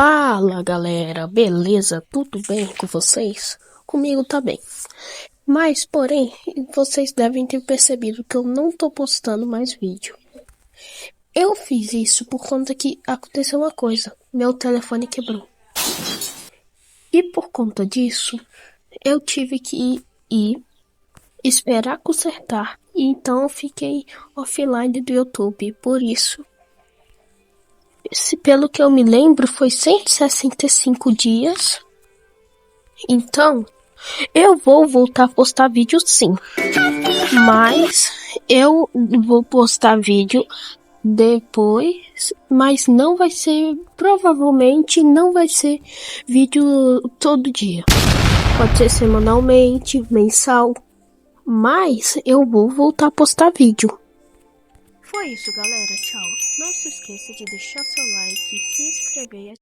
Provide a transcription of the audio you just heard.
Fala galera, beleza? Tudo bem com vocês? Comigo tá bem. Mas, porém, vocês devem ter percebido que eu não tô postando mais vídeo. Eu fiz isso por conta que aconteceu uma coisa: meu telefone quebrou. E por conta disso, eu tive que ir esperar consertar. E então eu fiquei offline do YouTube. Por isso, pelo que eu me lembro, foi 165 dias. Então, eu vou voltar a postar vídeo sim. Mas eu vou postar vídeo depois, mas não vai ser, provavelmente não vai ser vídeo todo dia. Pode ser semanalmente, mensal, mas eu vou voltar a postar vídeo. Foi isso, galera. Tchau. Não se esqueça de deixar seu like, se inscrever.